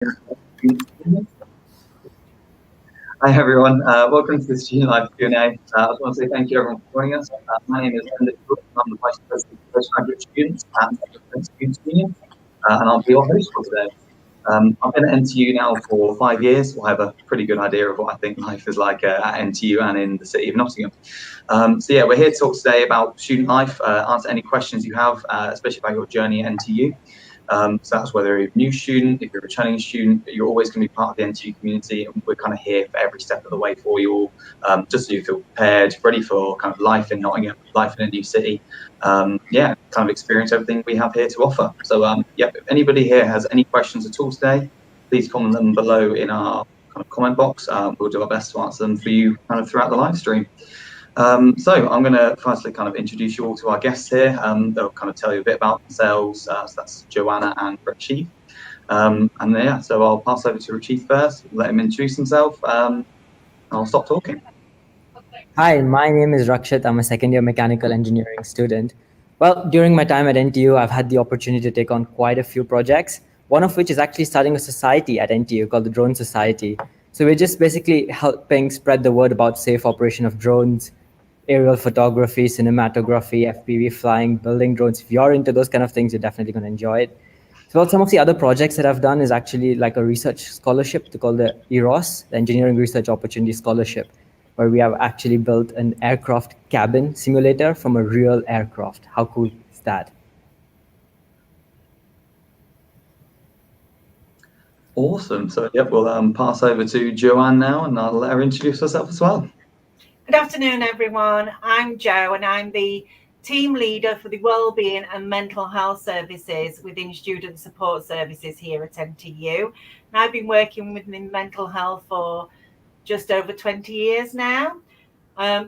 Hi everyone, welcome to the Student Life Q&A. I just want to say thank you everyone for joining us. My name is NTU, I'm the Vice President of Postgraduate Students at the Students Union, and I'll be your host for today. I've been at NTU now for 5 years, so I have a pretty good idea of what I think life is like at NTU and in the city of Nottingham. So yeah, we're here to talk today about student life, answer any questions you have, especially about your journey at NTU. So that's whether you're a new student, if you're a returning student, you're always going to be part of the NTU community, and we're kind of here for every step of the way for you all, just so you feel prepared, ready for kind of life in Nottingham, life in a new city. Yeah, kind of experience everything we have here to offer. So yeah, if anybody here has any questions at all today, please comment them below in our kind of comment box. We'll do our best to answer them for you kind of throughout the live stream. So I'm going to firstly kind of introduce you all to our guests here. They'll kind of tell you a bit about themselves. So that's Joanna and Rachid. And yeah, so I'll pass over to Rachid first, let him introduce himself. I'll stop talking. Hi, my name is Rakshit. I'm a second year mechanical engineering student. Well, during my time at NTU, I've had the opportunity to take on quite a few projects, one of which is actually starting a society at NTU called the Drone Society. So we're just basically helping spread the word about safe operation of drones, aerial photography, cinematography, FPV flying, building drones. If you're into those kind of things, you're definitely going to enjoy it. So some of the other projects that I've done is actually like a research scholarship to call the EROS, the Engineering Research Opportunity Scholarship, where we have actually built an aircraft cabin simulator from a real aircraft. How cool is that? Awesome. So yep, we'll pass over to Joanne now, and I'll let her introduce herself as well. Good afternoon, everyone. I'm Jo, and I'm the team leader for the Wellbeing and Mental Health Services within Student Support Services here at NTU. And I've been working within mental health for just over 20 years now.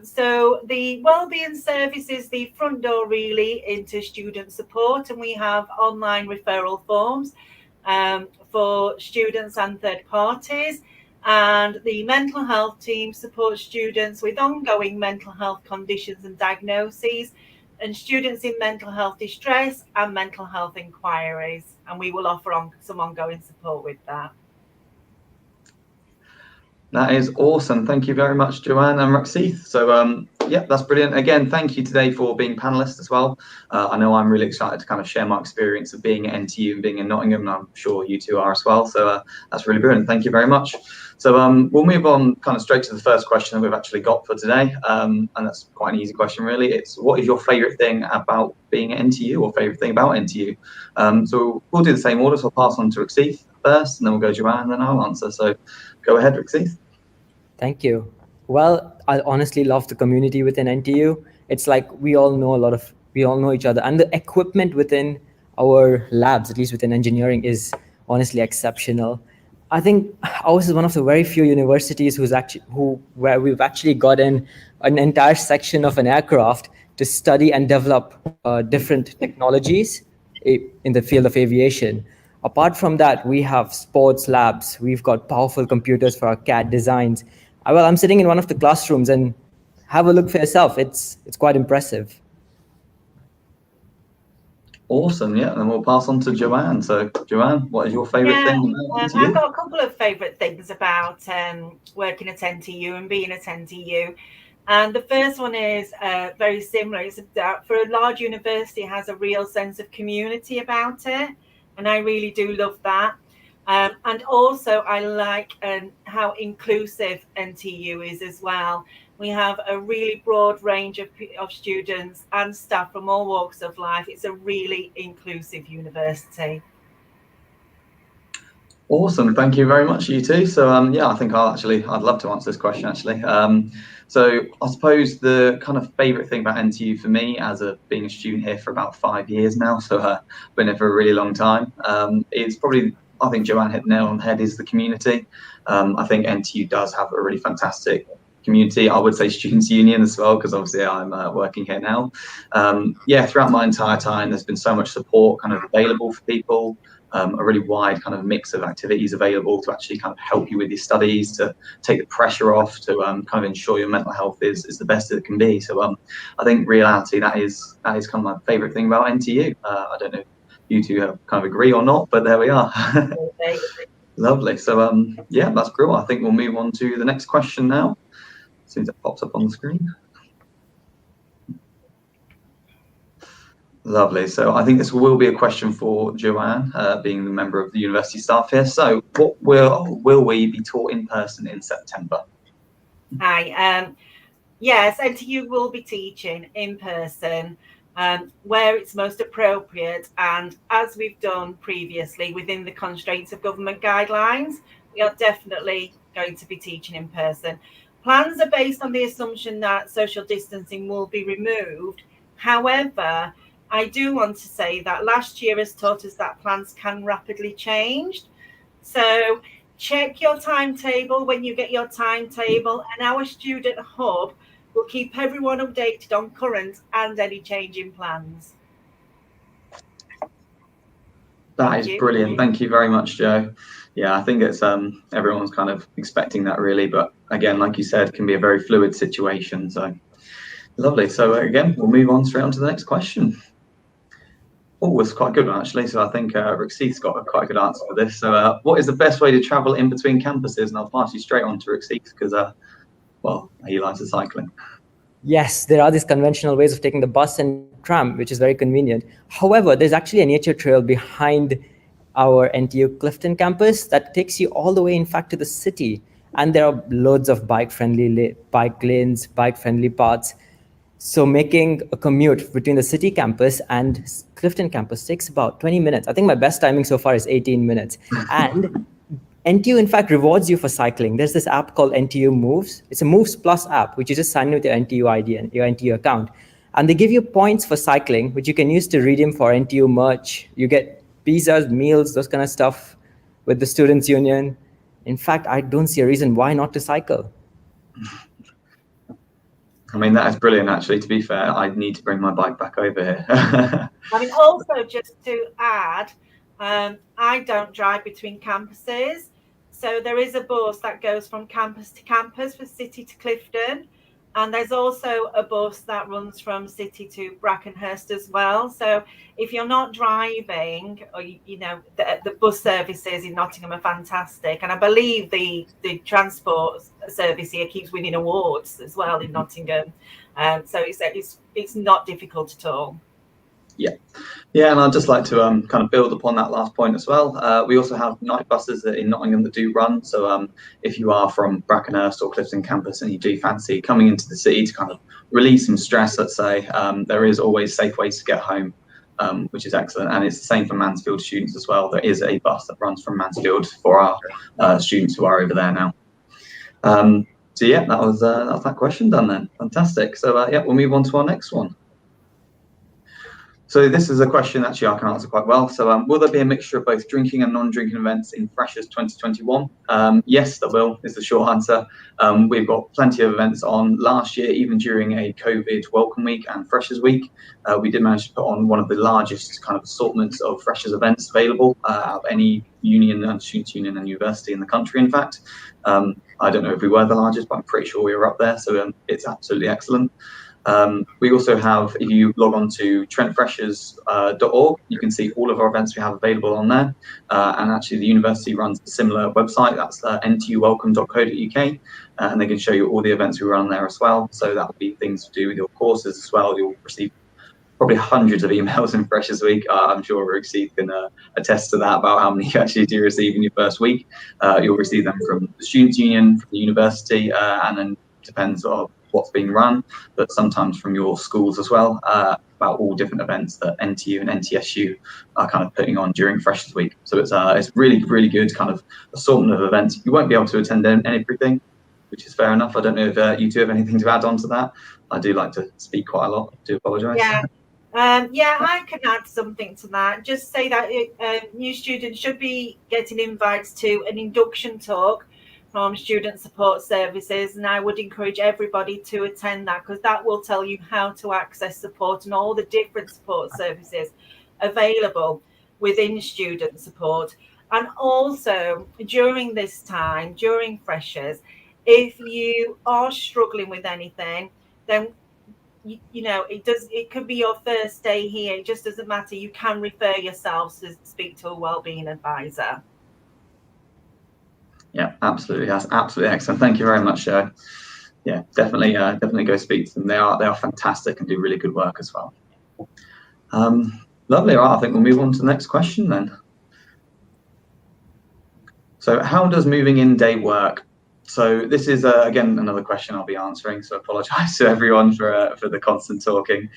So the Wellbeing Service is the front door really into student support, and we have online referral forms for students and third parties. And the mental health team supports students with ongoing mental health conditions and diagnoses, and students in mental health distress and mental health inquiries. And we will offer some ongoing support with that. That is awesome. Thank you very much, Joanne and Roxith. So yeah, that's brilliant. Again, thank you today for being panelists as well. I know I'm really excited to kind of share my experience of being at NTU and being in Nottingham, and I'm sure you two are as well. So that's really brilliant. Thank you very much. So we'll move on kind of straight to the first question that we've actually got for today. And that's quite an easy question, really. It's what is your favorite thing about being at NTU, or favorite thing about NTU? So we'll do the same order. So I'll pass on to Roxith first, and then we'll go to Joanne, and then I'll answer. So go ahead, Roxith. Thank you. Well, I honestly love the community within NTU. It's like we all know each other, and the equipment within our labs, at least within engineering, is honestly exceptional. I think ours is one of the very few universities where we've actually gotten an entire section of an aircraft to study and develop different technologies in the field of aviation. Apart from that, we have sports labs. We've got powerful computers for our CAD designs. Well, I'm sitting in one of the classrooms, and have a look for yourself. It's quite impressive. Awesome, yeah, and we'll pass on to Joanne. So, Joanne, what is your favourite thing? I've got a couple of favourite things about working at NTU and being at NTU. And the first one is very similar. It's for a large university, it has a real sense of community about it. And I really do love that. And also, I like how inclusive NTU is as well. We have a really broad range of students and staff from all walks of life. It's a really inclusive university. Awesome, thank you very much, you two. So yeah, I think I'd love to answer this question actually. So I suppose the kind of favourite thing about NTU for me, as being a student here for about 5 years now, so been here for a really long time, is probably, I think Joanne hit the nail on the head, is the community. I think NTU does have a really fantastic community. I would say students union as well, because obviously I'm working here now. Yeah, throughout my entire time, there's been so much support kind of available for people. A really wide kind of mix of activities available to actually kind of help you with your studies, to take the pressure off, to kind of ensure your mental health is the best that it can be. So I think reality, that is kind of my favourite thing about NTU. I don't know if you two kind of agree or not, but there we are. Lovely. So yeah, that's cool. I think we'll move on to the next question now, as soon as it pops up on the screen. Lovely. So I think this will be a question for Joanne, being the member of the university staff here. So what will we be taught in person in September? Hi. Yes, NTU will be teaching in person where it's most appropriate, and as we've done previously within the constraints of government guidelines, we are definitely going to be teaching in person. Plans are based on the assumption that social distancing will be removed. However, I do want to say that last year has taught us that plans can rapidly change. So check your timetable when you get your timetable, and our student hub will keep everyone updated on current and any changing plans. That is brilliant. Thank you very much, Joe. Yeah, I think it's everyone's kind of expecting that really, but again, like you said, it can be a very fluid situation. So lovely. So again, we'll move on straight on to the next question. Oh, it's quite a good one actually. So I think Rixith's got a quite good answer for this. So what is the best way to travel in between campuses? And I'll pass you straight on to Rixith because well, he likes the cycling. Yes, there are these conventional ways of taking the bus and tram, which is very convenient. However, there's actually a nature trail behind our NTU Clifton campus that takes you all the way, in fact, to the city. And there are loads of bike-friendly bike lanes, bike-friendly paths. So making a commute between the city campus and Clifton campus takes about 20 minutes. I think my best timing so far is 18 minutes. And NTU, in fact, rewards you for cycling. There's this app called NTU Moves. It's a Moves Plus app, which you just sign in with your NTU ID and your NTU account. And they give you points for cycling, which you can use to redeem for NTU merch. You get pizzas, meals, those kind of stuff with the Students' Union. In fact, I don't see a reason why not to cycle. I mean, that is brilliant, actually. To be fair, I need to bring my bike back over here. I mean, also just to add, I don't drive between campuses. So there is a bus that goes from campus to campus for City to Clifton. And there's also a bus that runs from City to Brackenhurst as well. So if you're not driving, or the bus services in Nottingham are fantastic, and I believe the transport service here keeps winning awards as well in Nottingham. So it's not difficult at all. Yeah, and I'd just like to kind of build upon that last point as well. We also have night buses in Nottingham that do run. So if you are from Brackenhurst or Clifton campus and you do fancy coming into the city to kind of release some stress, let's say, there is always safe ways to get home, which is excellent. And it's the same for Mansfield students as well. There is a bus that runs from Mansfield for our students who are over there now. So yeah, that was that question done then. Fantastic. So yeah, we'll move on to our next one. So this is a question actually I can answer quite well. So will there be a mixture of both drinking and non-drinking events in Freshers 2021? Yes, there will, is the short answer. We've got plenty of events on. Last year, even during a COVID Welcome Week and Freshers Week, we did manage to put on one of the largest kind of assortments of Freshers events available out of any union and students' union and university in the country, in fact. I don't know if we were the largest, but I'm pretty sure we were up there. So it's absolutely excellent. We also have, if you log on to trentfreshers.org, you can see all of our events we have available on there. And actually the university runs a similar website, that's ntwelcome.co.uk, and they can show you all the events we run there as well. So that will be things to do with your courses as well. You'll receive probably hundreds of emails in Freshers Week. I'm sure Rixith can attest to that, about how many you actually do receive in your first week. You'll receive them from the Students' Union, from the university, and then depends on what's being run, but sometimes from your schools as well, about all different events that NTU and NTSU are kind of putting on during Freshers Week. So it's really, really good kind of assortment of events. You won't be able to attend everything, which is fair enough. I don't know if you two have anything to add on to that. I do like to speak quite a lot. I do apologise. Yeah. I can add something to that. Just say that new students should be getting invites to an induction talk from Student Support Services, and I would encourage everybody to attend that, because that will tell you how to access support and all the different support services available within student support. And also during this time, during Freshers, if you are struggling with anything, then it could be your first day here. It just doesn't matter. You can refer yourselves to speak to a wellbeing advisor. Yeah, absolutely. That's absolutely excellent. Thank you very much, Joe. Yeah, definitely go speak to them. They are fantastic and do really good work as well. Lovely. All right, I think we'll move on to the next question then. So how does moving in day work? So this is again another question I'll be answering. So I apologise to everyone for the constant talking.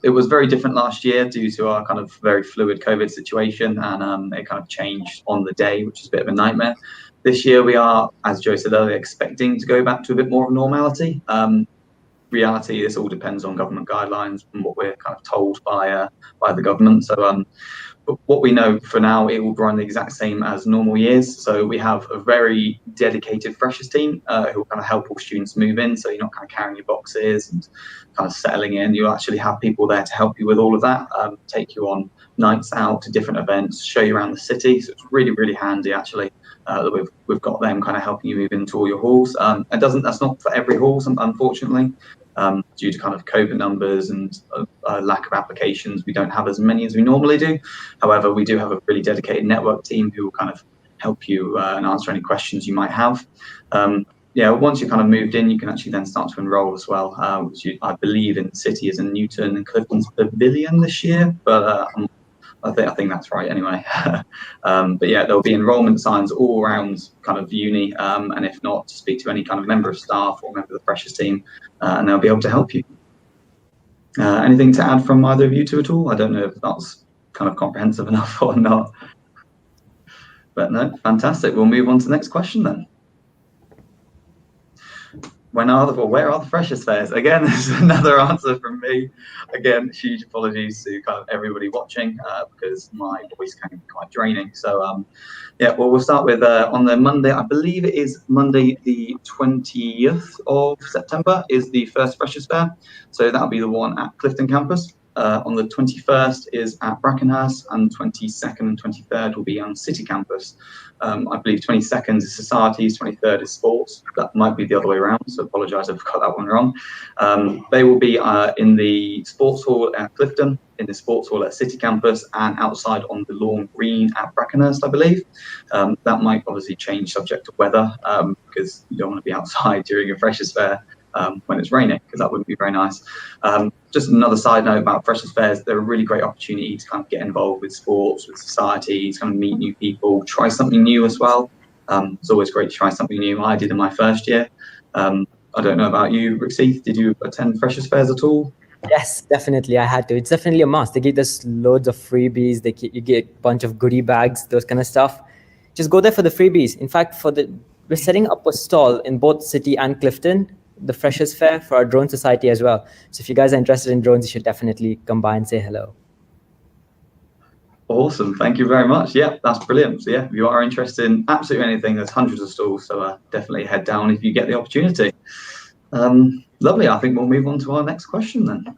It was very different last year due to our kind of very fluid COVID situation, and it kind of changed on the day, which is a bit of a nightmare. This year we are, as Joe said earlier, expecting to go back to a bit more of normality. Reality, this all depends on government guidelines and what we're kind of told by the government. So but what we know for now, it will run the exact same as normal years. So we have a very dedicated freshers team who will kind of help all students move in. So you're not kind of carrying your boxes and kind of settling in. You'll actually have people there to help you with all of that, take you on nights out to different events, show you around the city. So it's really, really handy actually that we've got them kind of helping you move into all your halls. That's not for every hall, unfortunately. Due to kind of COVID numbers and lack of applications, we don't have as many as we normally do. However, we do have a really dedicated network team who will kind of help you and answer any questions you might have. Yeah, once you're kind of moved in, you can actually then start to enrol as well, which I believe in the city is in Newton and Clifton's Pavilion this year, but I think that's right anyway. But yeah, there'll be enrolment signs all around kind of uni, and if not, speak to any kind of member of staff or member of the freshers team, and they'll be able to help you. Anything to add from either of you two at all? I don't know if that's kind of comprehensive enough or not. But no, fantastic. We'll move on to the next question then. Where are the freshers fairs? Again, this is another answer from me. Again, huge apologies to kind of everybody watching because my voice can be quite draining. So yeah, well, we'll start with on the Monday, I believe it is Monday the 20th of September is the first freshers fair. So that'll be the one at Clifton campus. On the 21st is at Brackenhurst, and 22nd and 23rd will be on City campus. I believe 22nd is societies, 23rd is sports. That might be the other way around, so apologise if I've got that one wrong. They will be in the sports hall at Clifton, in the sports hall at City campus, and outside on the lawn green at Brackenhurst, I believe. That might obviously change subject to weather, because you don't want to be outside during a freshers fair when it's raining, because that wouldn't be very nice. Just another side note about freshers fairs, they're a really great opportunity to kind of get involved with sports, with societies, kind of meet new people, try something new as well. It's always great to try something new. I did in my first year. I don't know about you, Rixie, did you attend freshers fairs at all? Yes, definitely. I had to. It's definitely a must. They give us loads of freebies. You get a bunch of goodie bags, those kind of stuff. Just go there for the freebies. In fact, we're setting up a stall in both City and Clifton, the Freshers Fair, for our drone society as well. So if you guys are interested in drones, you should definitely come by and say hello. Awesome, thank you very much. Yeah, that's brilliant. So yeah, if you are interested in absolutely anything, there's hundreds of stalls, so definitely head down if you get the opportunity. Lovely, I think we'll move on to our next question then.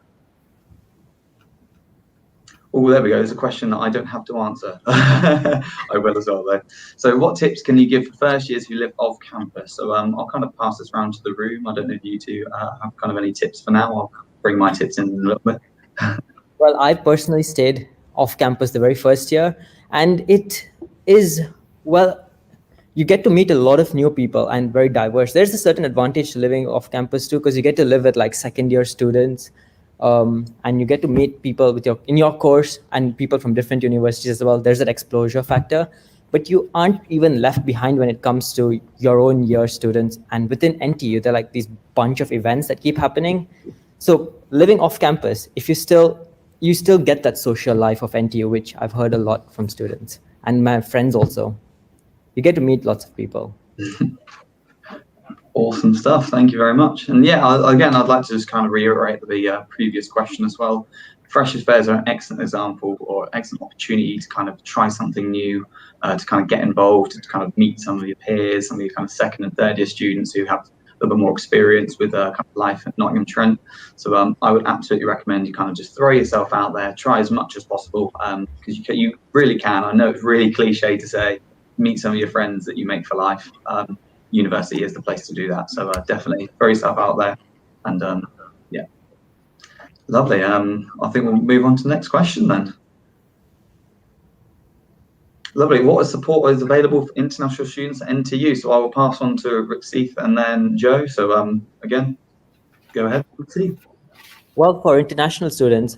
Oh, there we go. There's a question that I don't have to answer. I will as well, though. So what tips can you give for first years who live off campus? So I'll kind of pass this around to the room. I don't know if you two have kind of any tips for now. I'll bring my tips in a little bit. Well, I personally stayed off campus the very first year, and it is, well, you get to meet a lot of new people and very diverse. There's a certain advantage to living off campus too, because you get to live with like second year students. And you get to meet people in your course and people from different universities as well. There's that exposure factor, but you aren't even left behind when it comes to your own year students. And within NTU, there are like these bunch of events that keep happening. So living off campus, if you still get that social life of NTU, which I've heard a lot from students and my friends also. You get to meet lots of people. Awesome stuff. Thank you very much. And yeah, again, I'd like to just kind of reiterate the previous question as well. Freshers fairs are an excellent example or excellent opportunity to kind of try something new, to kind of get involved, to kind of meet some of your peers, some of your kind of second and third year students who have a little bit more experience with kind of life at Nottingham Trent. So I would absolutely recommend you kind of just throw yourself out there, try as much as possible, because you really can. I know it's really cliche to say, meet some of your friends that you make for life. University is the place to do that, so definitely throw yourself out there. And yeah, lovely. I think we'll move on to the next question then. Lovely. What support is available for international students at NTU? So I will pass on to Rixith and then Joe. So again, go ahead, Rixith. Well, for international students,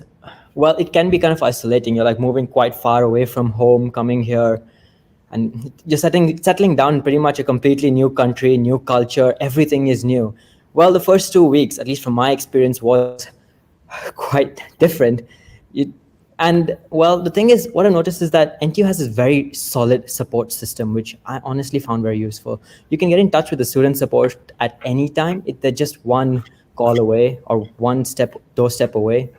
well, it can be kind of isolating. You're like moving quite far away from home, coming here, and just settling down in pretty much a completely new country, new culture. Everything is new. Well, the first 2 weeks, at least from my experience, was quite different. You, and well, the thing is, what I've noticed is that NTU has this very solid support system, which I honestly found very useful. You can get in touch with the student support at any time. They're just one call away or doorstep away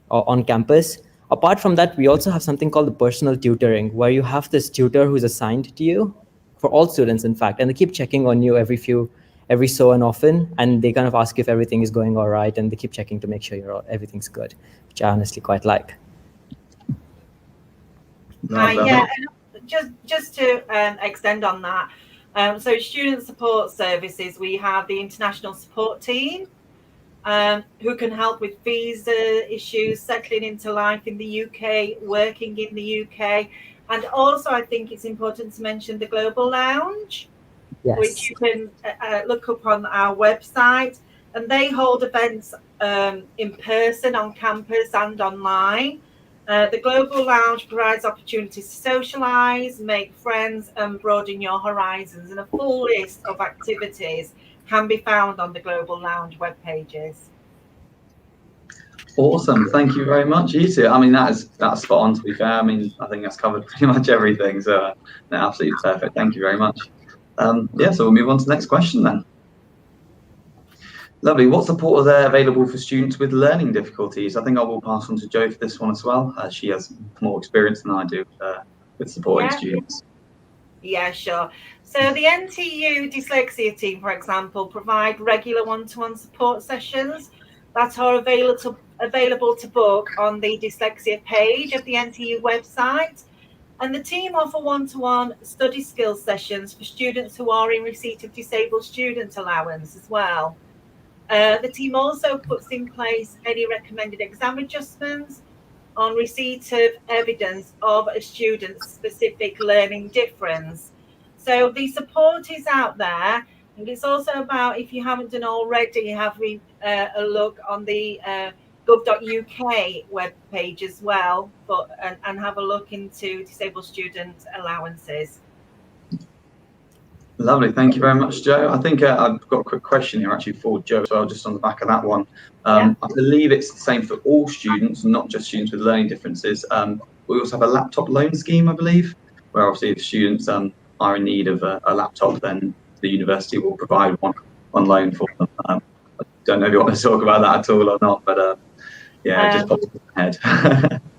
on campus. Apart from that, we also have something called the personal tutoring, where you have this tutor who's assigned to you for all students, in fact, and they keep checking on you every so and often, and they kind of ask if everything is going all right, and they keep checking to make sure everything's good, which I honestly quite like. Yeah, just to extend on that. So student support services, we have the international support team who can help with visa issues, settling into life in the UK, working in the UK. And also, I think it's important to mention the Global Lounge, Yes. which you can look up on our website. And they hold events in person, on campus and online. The Global Lounge provides opportunities to socialise, make friends and broaden your horizons. And a full list of activities can be found on the Global Lounge web pages. Awesome. Thank you very much, you two. I mean, that's spot on, to be fair. I mean, I think that's covered pretty much everything. So absolutely perfect. Thank you very much. Yeah, so we'll move on to the next question then. Lovely. What support are there available for students with learning difficulties? I think I will pass on to Jo for this one as well. She has more experience than I do with supporting students. Yeah, sure. So the NTU dyslexia team, for example, provide regular one-to-one support sessions that are available to book on the dyslexia page of the NTU website. And the team offer one-to-one study skills sessions for students who are in receipt of disabled student allowance as well. The team also puts in place any recommended exam adjustments on receipt of evidence of a student's specific learning difference. So the support is out there, and it's also about, if you haven't done already, having a look on the gov.uk web page as well, and have a look into disabled student allowances. Lovely. Thank you very much, Jo. I think I've got a quick question here actually for Jo as well, just on the back of that one. I believe it's the same for all students, not just students with learning differences. We also have a laptop loan scheme, I believe, where obviously if students are in need of a laptop, then the university will provide one on loan for them. I don't know if you want to talk about that at all or not, but yeah, just pop it ahead.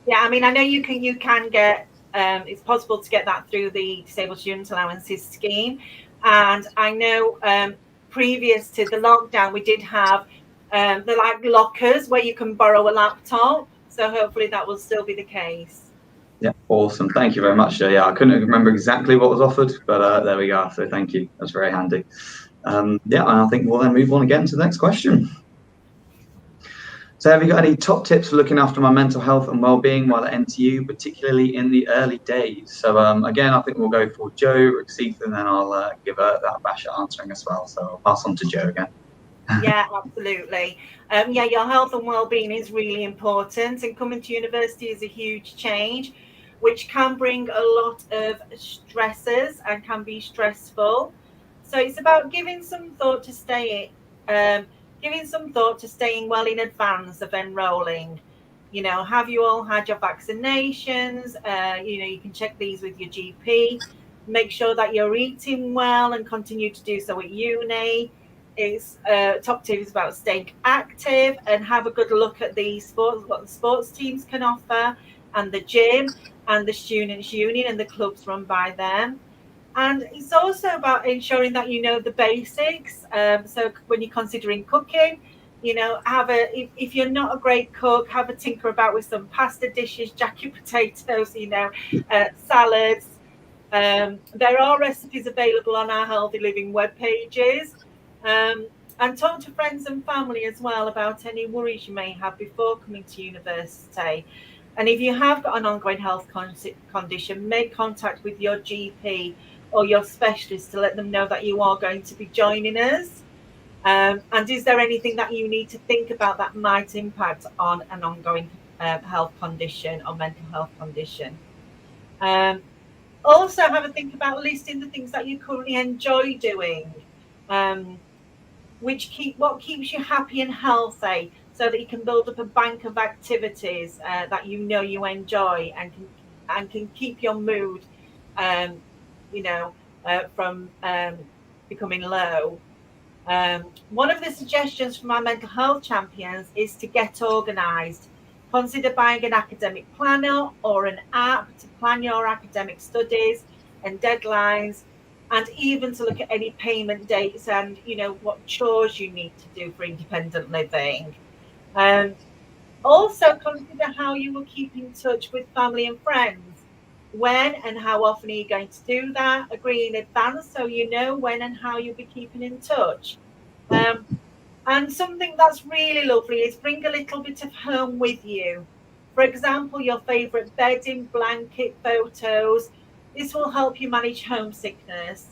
Yeah, I mean, I know you can get, it's possible to get that through the Disabled Student Allowances scheme. And I know previous to the lockdown, we did have the like lockers where you can borrow a laptop. So hopefully that will still be the case. Yeah, awesome. Thank you very much, Jo. Yeah, I couldn't remember exactly what was offered, but there we go. So thank you. That's very handy. Yeah, and I think we'll then move on again to the next question. So have you got any top tips for looking after my mental health and well-being while at NTU, particularly in the early days? So again, I think we'll go for Jo, Rixith, and then I'll give her that bash at answering as well. So I'll pass on to Jo again. Yeah, absolutely. Yeah, your health and well-being is really important, and coming to university is a huge change, which can bring a lot of stresses and can be stressful. So it's about giving some thought to staying well in advance of enrolling. You know, have you all had your vaccinations? You know, you can check these with your GP. Make sure that you're eating well and continue to do so at uni. It's top tip is about staying active and have a good look at the sports, what the sports teams can offer, and the gym and the students' union and the clubs run by them. And it's also about ensuring that you know the basics. So when you're considering cooking, you know, if you're not a great cook, have a tinker about with some pasta dishes, jacket potatoes, you know, salads. There are recipes available on our Healthy Living web pages. And talk to friends and family as well about any worries you may have before coming to university. And if you have got an ongoing health condition, make contact with your GP or your specialist to let them know that you are going to be joining us. And is there anything that you need to think about that might impact on an ongoing health condition or mental health condition? Also have a think about listing the things that you currently enjoy doing. What keeps you happy and healthy, so that you can build up a bank of activities that you know you enjoy and can keep your mood, from becoming low. One of the suggestions from our mental health champions is to get organised. Consider buying an academic planner or an app to plan your academic studies and deadlines, and even to look at any payment dates and what chores you need to do for independent living. Also consider how you will keep in touch with family and friends. When and how often are you going to do that? Agree in advance so you know when and how you'll be keeping in touch. And something that's really lovely is bring a little bit of home with you. For example, your favourite bedding, blanket, photos. This will help you manage homesickness.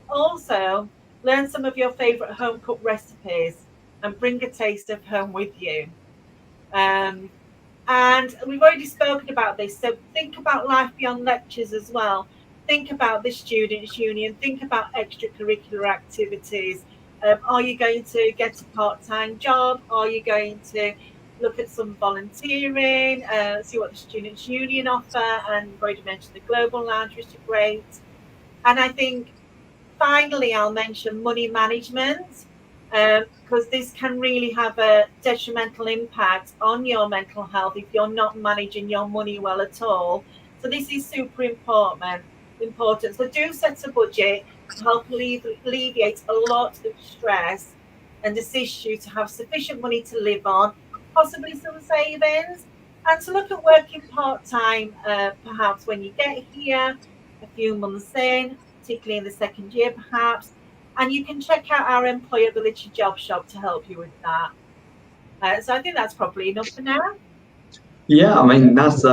Also, learn some of your favourite home cooked recipes and bring a taste of home with you. And we've already spoken about this, so think about life beyond lectures as well. Think about the Students' Union, think about extracurricular activities. Are you going to get a part-time job? Are you going to look at some volunteering, see what the Students' Union offer? And we've already mentioned the Global Lounge, which is great. And I think finally, I'll mention money management, because this can really have a detrimental impact on your mental health if you're not managing your money well at all. So this is super important. So do set a budget to help alleviate a lot of stress and assist you to have sufficient money to live on, possibly some savings, and to look at working part-time, perhaps when you get here, a few months in, particularly in the second year perhaps, and you can check out our employability job shop to help you with that. So I think that's probably enough for now. Yeah, I mean, that's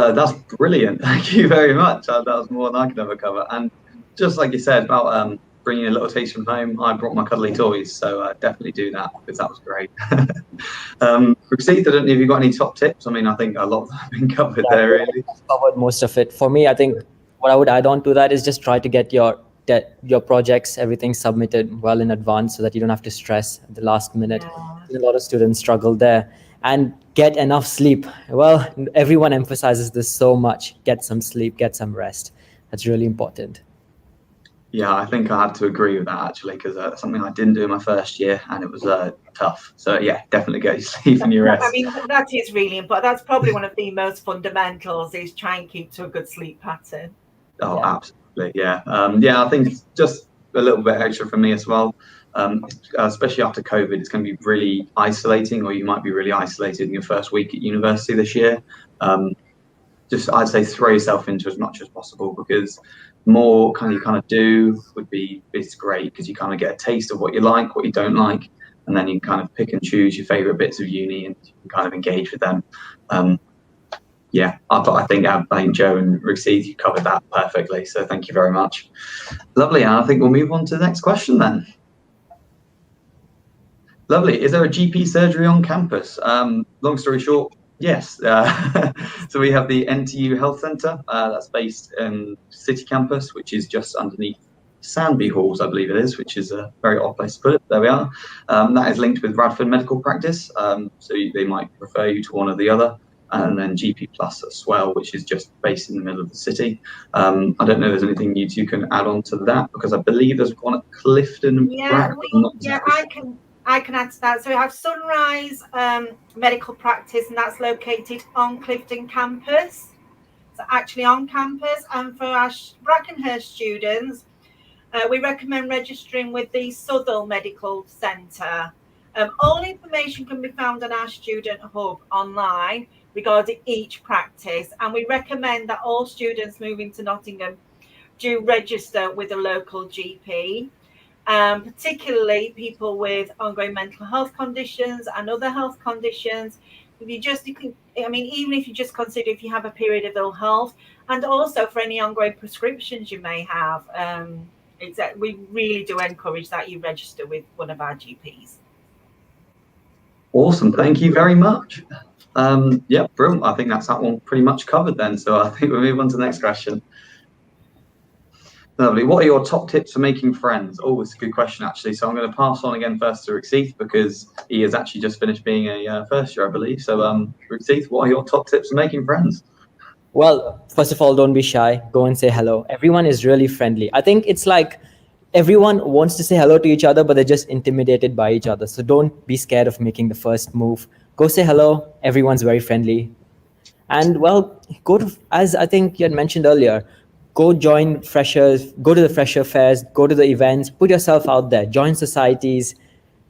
brilliant. Thank you very much. That was more than I could ever cover. And just like you said about bringing a little taste from home, I brought my cuddly toys, so definitely do that, because that was great. Roxy, I don't know if you've got any top tips. I mean, I think a lot of them have been covered there, really. Covered most of it. For me, I think what I would add on to that is just try to get your projects, everything submitted well in advance, so that you don't have to stress at the last minute. Yeah. A lot of students struggle there. And get enough sleep. Well, everyone emphasizes this so much. Get some sleep, get some rest. That's really important. Yeah, I think I have to agree with that, actually, because something I didn't do in my first year, and it was tough. So yeah, definitely get your sleep and your rest. I mean, that is really important. That's probably one of the most fundamentals, is try and keep to a good sleep pattern. Oh, yeah. Absolutely, yeah. I think just a little bit extra for me as well. Especially after COVID, it's going to be really isolating, or you might be really isolated in your first week at university this year. Just I'd say throw yourself into as much as possible, because more you kind of do it's great, because you kind of get a taste of what you like, what you don't like, and then you can kind of pick and choose your favorite bits of uni and you can kind of engage with them. I think Joe and Roxy, you covered that perfectly, so thank you very much. Lovely, and I think we'll move on to the next question then. Lovely. Is there a GP surgery on campus? Long story short, yes. So we have the NTU Health Centre, that's based in City Campus, which is just underneath Sandby Halls, I believe it is, which is a very odd place to put it. There we are. That is linked with Bradford Medical Practice, so they might refer you to one or the other. And then GP Plus as well, which is just based in the middle of the city. I don't know if there's anything you two can add on to that, because I believe there's one at Clifton and I can add to that. So we have Sunrise Medical Practice, and that's located on Clifton campus. So actually on campus. And for our Brackenhurst students, we recommend registering with the Southall Medical Centre. All information can be found on our student hub online regarding each practice, and we recommend that all students moving to Nottingham do register with a local GP. Particularly people with ongoing mental health conditions and other health conditions, if you can, I mean, even if you just consider if you have a period of ill health, and also for any ongoing prescriptions you may have, we really do encourage that you register with one of our GPs. Awesome, thank you very much. Yeah, brilliant. I think that's that one pretty much covered then. So I think we'll move on to the next question. Lovely. What are your top tips for making friends? Oh, it's a good question, actually. So I'm going to pass on again first to Rixith, because he has actually just finished being a first year, I believe. So Rixith, what are your top tips for making friends? Well, first of all, don't be shy. Go and say hello. Everyone is really friendly. I think it's like everyone wants to say hello to each other, but they're just intimidated by each other. So don't be scared of making the first move. Go say hello. Everyone's very friendly. And well, go to, as I think you had mentioned earlier, go join freshers, go to the fresher fairs, go to the events, put yourself out there, join societies.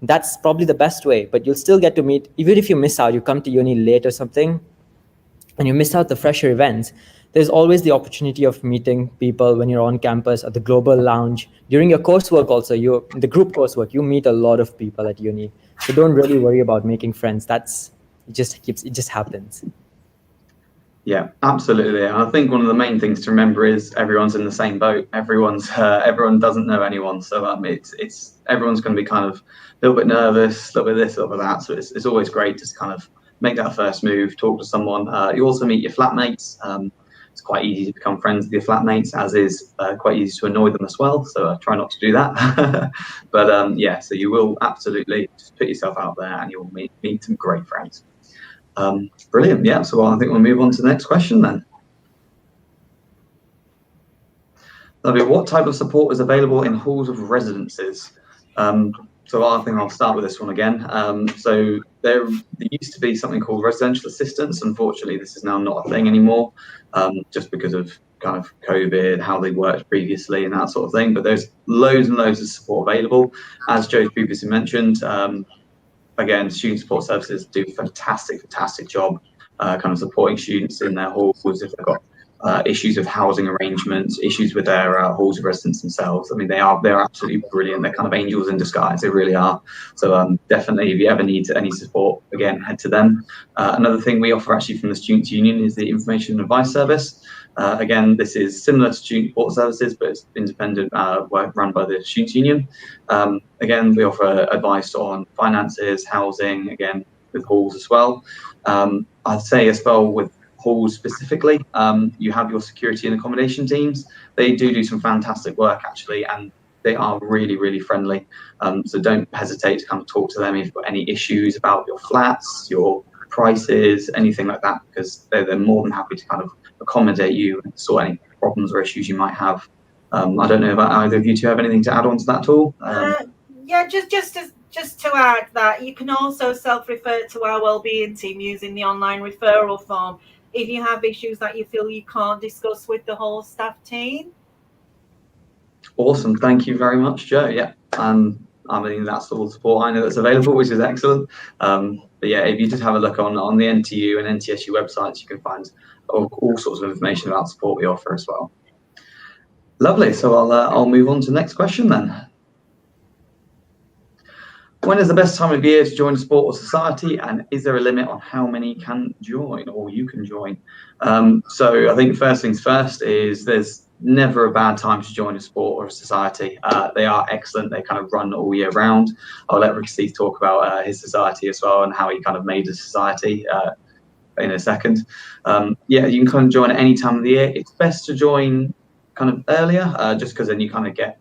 That's probably the best way, but you'll still get to meet, even if you miss out, you come to uni late or something, and you miss out the fresher events, there's always the opportunity of meeting people when you're on campus at the global lounge. During your coursework also, the group coursework, you meet a lot of people at uni. So don't really worry about making friends. It just happens. Yeah, absolutely. And I think one of the main things to remember is everyone's in the same boat. Everyone doesn't know anyone, so it's everyone's going to be kind of a little bit nervous, a little bit this, a little bit that. So it's always great to kind of make that first move, talk to someone. You also meet your flatmates. It's quite easy to become friends with your flatmates, as is quite easy to annoy them as well. So try not to do that. But yeah, so you will absolutely just put yourself out there, and you'll meet some great friends. Brilliant. Yeah, so I think we'll move on to the next question then. Lovely. What type of support is available in halls of residences? So I think I'll start with this one again. So there used to be something called residential assistance. Unfortunately, this is now not a thing anymore, just because of kind of COVID, how they worked previously and that sort of thing. But there's loads and loads of support available. As Joe previously mentioned, again, student support services do a fantastic job kind of supporting students in their halls if they've got issues of housing arrangements, issues with their halls of residence themselves. I mean, they're absolutely brilliant. They're kind of angels in disguise. They really are. So definitely, if you ever need any support, again, head to them. Another thing we offer actually from the Students' Union is the Information and Advice Service. Again, this is similar to student support services, but it's independent, run by the Students' Union. Again, we offer advice on finances, housing, again, with halls as well. I'd say as well with halls specifically, you have your security and accommodation teams. They do some fantastic work actually, and they are really friendly. So don't hesitate to kind of talk to them if you've got any issues about your flats, your prices, anything like that, because they're more than happy to kind of accommodate you and sort any problems or issues you might have. I don't know about either of you two have anything to add on to that at all? Yeah, just to add that you can also self-refer to our wellbeing team using the online referral form if you have issues that you feel you can't discuss with the whole staff team. Awesome, thank you very much, Joe. Yeah, I mean, that's all the support I know that's available, which is excellent. But yeah, if you just have a look on the NTU and NTSU websites, you can find all sorts of information about support we offer as well. Lovely. So I'll move on to the next question then. When is the best time of year to join a sport or society, and is there a limit on how many can join or you can join? So I think first things first is there's never a bad time to join a sport or a society. They are excellent. They kind of run all year round. I'll let Rick Steve talk about his society as well and how he kind of made a society in a second. Yeah, you can kind of join at any time of the year. It's best to join kind of earlier, just because then you kind of get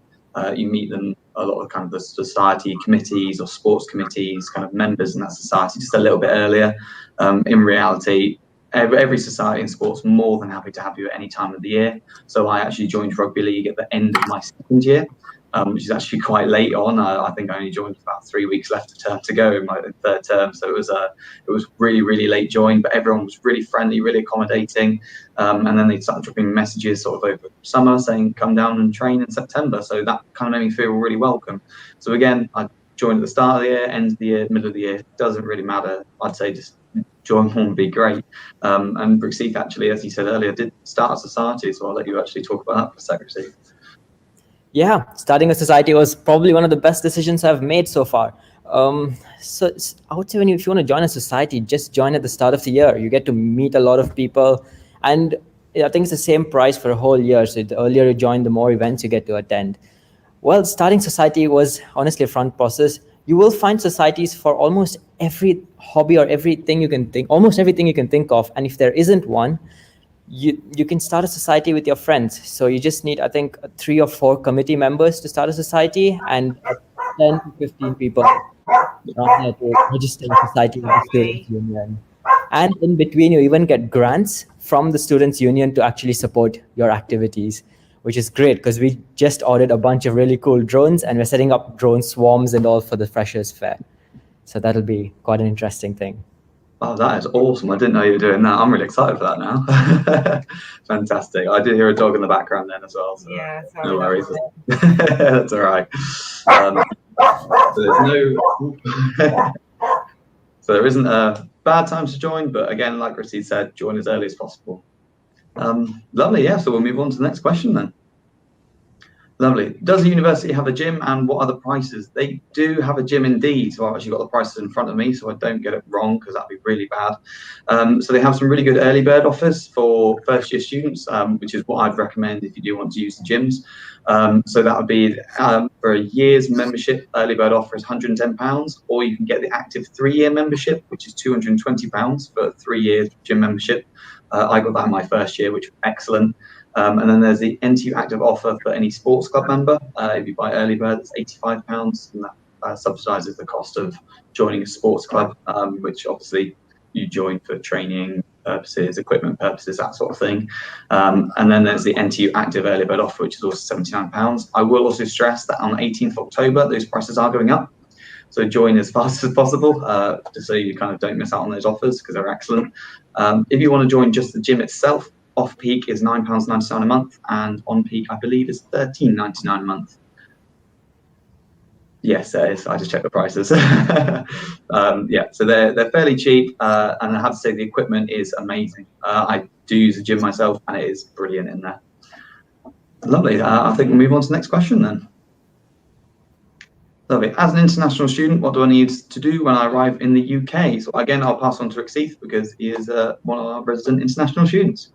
you meet them, a lot of kind of the society committees or sports committees, kind of members in that society, just a little bit earlier. In reality, every society in sports more than happy to have you at any time of the year. So I actually joined rugby league at the end of my second year, which is actually quite late on. I think I only joined about 3 weeks left of term to go in my third term, so it was really late join. But everyone was really friendly, really accommodating, and then they started dropping messages sort of over summer saying come down and train in September. So that kind of made me feel really welcome. So again, I joined at the start of the year, end of the year, middle of the year, doesn't really matter. I'd say just join one would be great. And Brooksheath actually, as you said earlier, did start a society, so I'll let you actually talk about that for a sec, Brooksheath. Yeah, starting a society was probably one of the best decisions I've made so far. So I would say if you want to join a society, just join at the start of the year. You get to meet a lot of people, and I think it's the same price for a whole year. So the earlier you join, the more events you get to attend. Well, starting society was honestly a fun process. You will find societies for almost every hobby or everything you can think, almost everything you can think of. And if there isn't one, you can start a society with your friends. So you just need, I think, 3 or 4 committee members to start a society, and 10 to 15 people around there to register a society with the students union. And in between, you even get grants from the students union to actually support your activities, which is great because we just ordered a bunch of really cool drones, and we're setting up drone swarms and all for the freshers fair. So that'll be quite an interesting thing. Oh, that is awesome. I didn't know you were doing that. I'm really excited for that now. Fantastic. I did hear a dog in the background then as well. So Yeah, sorry, no worries. That's all right. So there's no... So there isn't a bad time to join, but again, like Christy said, join as early as possible. Lovely, yeah, so we'll move on to the next question then. Lovely. Does the university have a gym, and what are the prices? They do have a gym indeed. So I've actually got the prices in front of me so I don't get it wrong, because that'd be really bad. So they have some really good early bird offers for first year students, which is what I'd recommend if you do want to use the gyms. So that would be for a year's membership, early bird offer is £110, or you can get the active 3-year membership, which is £220 for a 3-year gym membership. I got that in my first year, which was excellent. And then there's the NTU active offer for any sports club member. If you buy early bird, it's £85, and that subsidises the cost of joining a sports club, which obviously you join for training purposes, equipment purposes, that sort of thing. And then there's the NTU active early bird offer, which is also £79. I will also stress that on 18th of October, those prices are going up. So join as fast as possible, just so you kind of don't miss out on those offers, because they're excellent. If you want to join just the gym itself, off-peak is £9.99 a month, and on-peak, I believe, is £13.99 a month. Yes, it is. I just checked the prices. Yeah, so they're fairly cheap, and I have to say the equipment is amazing. I do use a gym myself, and it is brilliant in there. Lovely. I think we'll move on to the next question then. Lovely. As an international student, what do I need to do when I arrive in the UK? So again, I'll pass on to Rexith because he is one of our resident international students.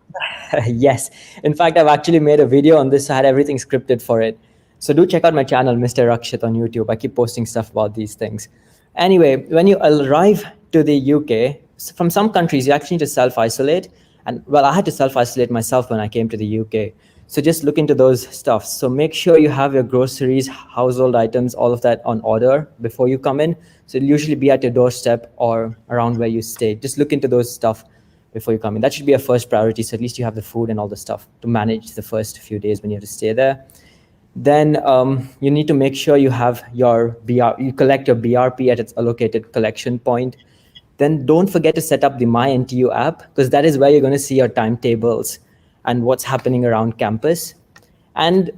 Yes. In fact, I've actually made a video on this. I had everything scripted for it. So do check out my channel, Mr. Rakshit, on YouTube. I keep posting stuff about these things. Anyway, when you arrive to the UK, from some countries, you actually need to self-isolate. And well, I had to self-isolate myself when I came to the UK. So just look into those stuff. So make sure you have your groceries, household items, all of that on order before you come in. So it'll usually be at your doorstep or around where you stay. Just look into those stuff before you come in. That should be a first priority. So at least you have the food and all the stuff to manage the first few days when you have to stay there. Then you need to make sure you have your you collect your BRP at its allocated collection point. Then don't forget to set up the My NTU app, because that is where you're going to see your timetables and what's happening around campus. And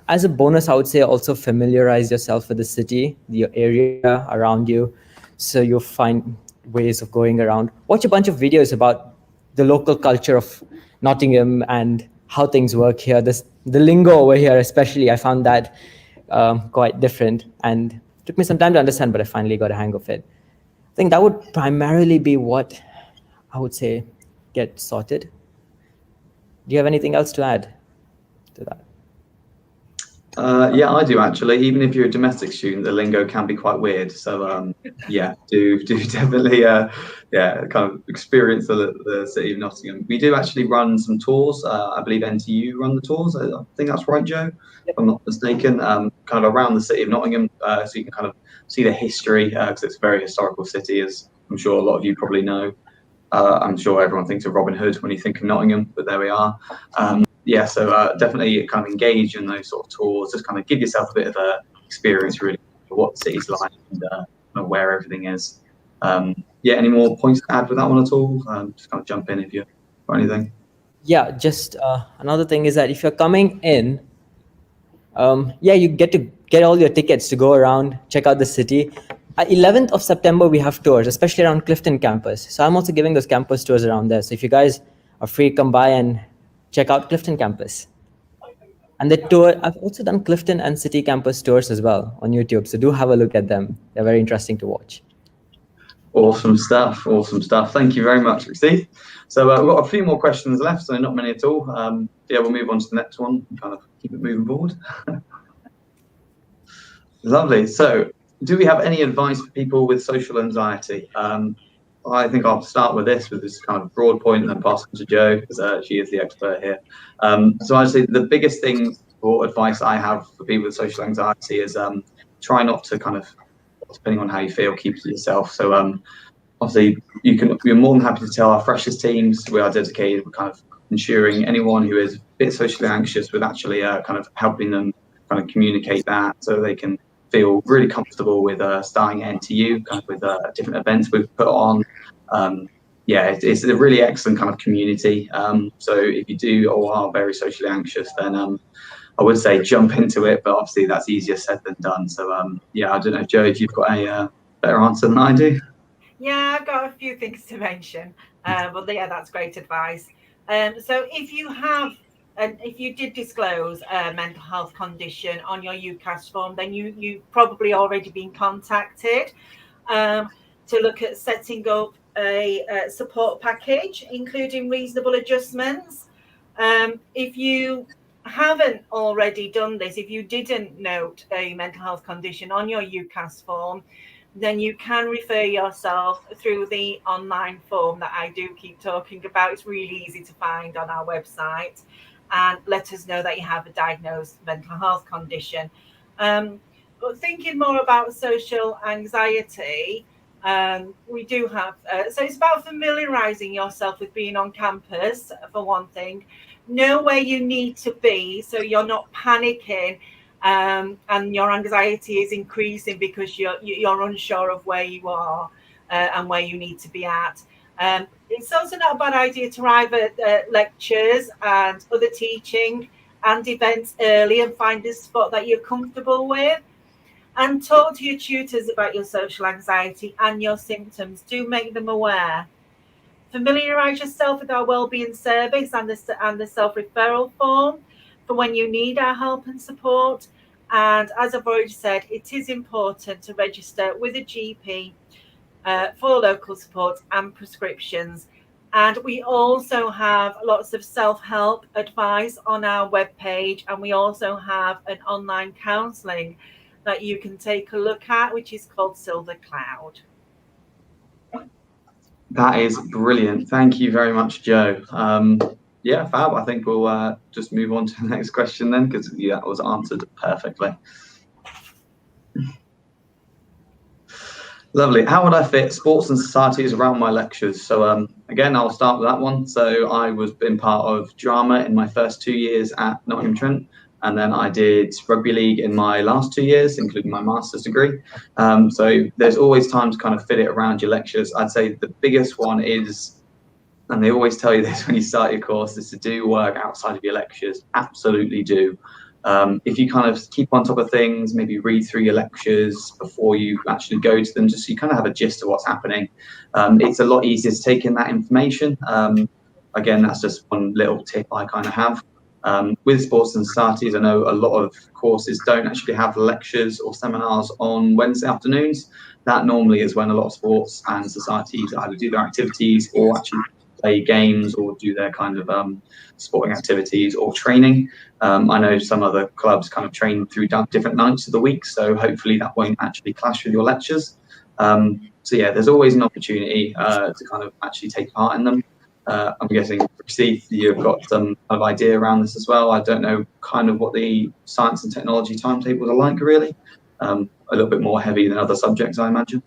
as a bonus, I would say also familiarize yourself with the city, the area around you, so you'll find ways of going around. Watch a bunch of videos about the local culture of Nottingham and how things work here. The lingo over here especially, I found that quite different, and it took me some time to understand, but I finally got a hang of it. I think that would primarily be what I would say get sorted. Do you have anything else to add to that? Yeah, I do actually. Even if you're a domestic student, the lingo can be quite weird. So yeah, do definitely kind of experience the city of Nottingham. We do actually run some tours. I believe NTU run the tours. I think that's right, Joe, if I'm not mistaken. Kind of around the city of Nottingham, so you can kind of see the history, because it's a very historical city, as I'm sure a lot of you probably know. I'm sure everyone thinks of Robin Hood when you think of Nottingham, but there we are. Yeah, so definitely kind of engage in those sort of tours, just kind of give yourself a bit of a experience really of what the city's like and where everything is. Yeah, any more points to add with that one at all? Just kind of jump in if you've got anything. Yeah, just another thing is that if you're coming in, yeah, you get to get all your tickets to go around, check out the city. 11th of September, we have tours, especially around Clifton campus. So I'm also giving those campus tours around there. So if you guys are free, come by and check out Clifton campus. And the tour, I've also done Clifton and City campus tours as well on YouTube. So do have a look at them. They're very interesting to watch. Awesome stuff. Awesome stuff. Thank you very much, Steve. So we've got a few more questions left, so not many at all. Yeah, we'll move on to the next one and kind of keep it moving forward. Lovely. So do we have any advice for people with social anxiety? I think I'll start with this kind of broad point and then pass on to Jo, because she is the expert here. So I'd say the biggest thing or advice I have for people with social anxiety is try not to kind of, depending on how you feel, keep it to yourself. So obviously we're more than happy to tell our freshers teams. We are dedicated, we're kind of ensuring anyone who is a bit socially anxious with actually kind of helping them kind of communicate that so they can feel really comfortable with starting at NTU, kind of with different events we've put on. Yeah, it's a really excellent kind of community. So if you do or are very socially anxious, then I would say jump into it, but obviously that's easier said than done. So yeah, I don't know, Jo, if you've got a better answer than I do. Yeah, I've got a few things to mention, but yeah, that's great advice. So if you did disclose a mental health condition on your UCAS form, then you've probably already been contacted to look at setting up a support package, including reasonable adjustments. If you haven't already done this, if you didn't note a mental health condition on your UCAS form, then you can refer yourself through the online form that I do keep talking about. It's really easy to find on our website, and let us know that you have a diagnosed mental health condition. But thinking more about social anxiety, we do have, so it's about familiarising yourself with being on campus, for one thing. Know where you need to be so you're not panicking and your anxiety is increasing because you're unsure of where you are and where you need to be at. It's also not a bad idea to arrive at lectures and other teaching and events early and find a spot that you're comfortable with. And talk to your tutors about your social anxiety and your symptoms. Do make them aware. Familiarise yourself with our wellbeing service and the self-referral form for when you need our help and support. And as I've already said, it is important to register with a GP for local support and prescriptions. And we also have lots of self-help advice on our webpage, and we also have an online counselling that you can take a look at, which is called Silver Cloud. That is brilliant. Thank you very much, Jo. Yeah, fab. I think we'll just move on to the next question then, because that was answered perfectly. Lovely. How would I fit sports and societies around my lectures? So again, I'll start with that one. So I was been part of drama in my first 2 years at Nottingham Trent, and then I did rugby league in my last 2 years, including my master's degree. So there's always time to kind of fit it around your lectures. I'd say the biggest one is, and they always tell you this when you start your course, is to do work outside of your lectures. Absolutely do. If you kind of keep on top of things, maybe read through your lectures before you actually go to them, just so you kind of have a gist of what's happening. It's a lot easier to take in that information. Again, that's just one little tip I kind of have. With sports and societies, I know a lot of courses don't actually have lectures or seminars on Wednesday afternoons. That normally is when a lot of sports and societies either do their activities or actually play games or do their kind of sporting activities or training. I know some other clubs kind of train through different nights of the week, so hopefully that won't actually clash with your lectures. So yeah, there's always an opportunity to kind of actually take part in them. I'm guessing, Steve, you've got some kind of idea around this as well. I don't know kind of what the science and technology timetables are like, really. A little bit more heavy than other subjects, I imagine.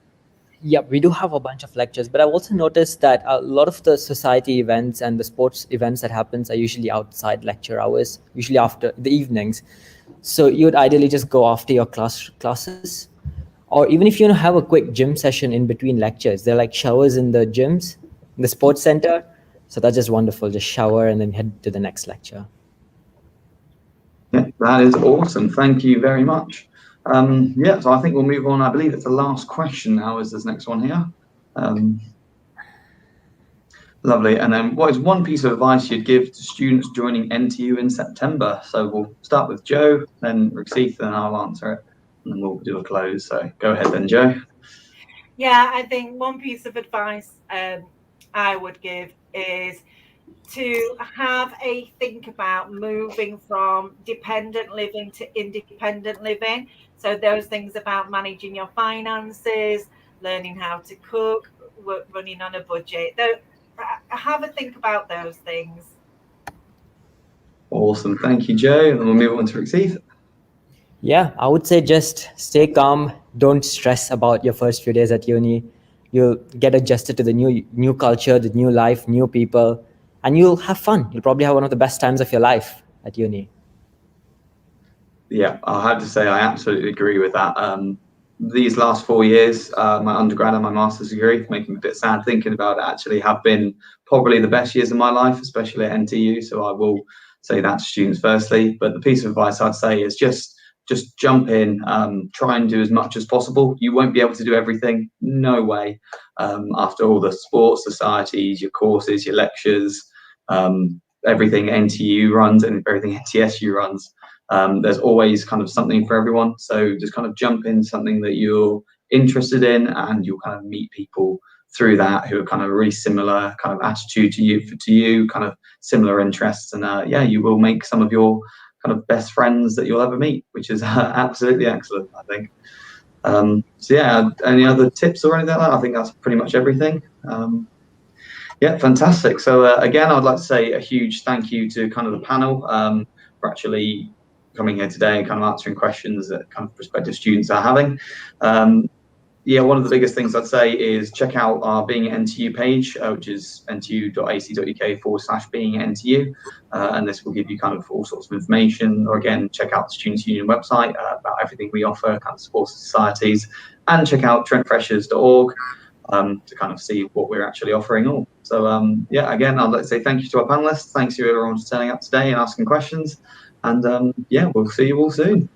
Yeah, we do have a bunch of lectures, but I've also noticed that a lot of the society events and the sports events that happens are usually outside lecture hours, usually after the evenings. So you would ideally just go after your classes, or even if you want to have a quick gym session in between lectures, there are like showers in the gyms, in the sports center. So that's just wonderful. Just shower and then head to the next lecture. Yeah, that is awesome. Thank you very much. Yeah, so I think we'll move on. I believe it's the last question now is this next one here. Lovely. And then what is one piece of advice you'd give to students joining NTU in September? So we'll start with Joe, then Rixith, and I'll answer it, and then we'll do a close. So go ahead then, Joe. Yeah, I think one piece of advice I would give is to have a think about moving from dependent living to independent living. So those things about managing your finances, learning how to cook, running on a budget. Have a think about those things. Awesome. Thank you, Joe. And then we'll move on to Rixith. Yeah, I would say just stay calm. Don't stress about your first few days at uni. You'll get adjusted to the new culture, the new life, new people, and you'll have fun. You'll probably have one of the best times of your life at uni. Yeah, I have to say I absolutely agree with that. These last 4 years, my undergrad and my master's degree, making me a bit sad thinking about it, actually have been probably the best years of my life, especially at NTU. So I will say that to students firstly. But the piece of advice I'd say is just jump in, try and do as much as possible. You won't be able to do everything, no way. After all the sports societies, your courses, your lectures, everything NTU runs and everything NTSU runs. There's always kind of something for everyone. So just kind of jump in something that you're interested in, and you'll kind of meet people through that who are kind of really similar kind of attitude to you, kind of similar interests, and yeah, you will make some of your kind of best friends that you'll ever meet, which is absolutely excellent, I think. So yeah, any other tips or anything like that? I think that's pretty much everything. Yeah, fantastic. So again, I'd like to say a huge thank you to kind of the panel for actually coming here today and kind of answering questions that kind of prospective students are having. Yeah, one of the biggest things I'd say is check out our Being at NTU page, which is ntu.ac.uk/being@NTU. And this will give you kind of all sorts of information. Or again, check out the Students' Union website about everything we offer, kind of sports societies, and check out trentfreshers.org to kind of see what we're actually offering all. So yeah, again, I'd like to say thank you to our panelists. Thanks to everyone for turning up today and asking questions. And yeah, we'll see you all soon.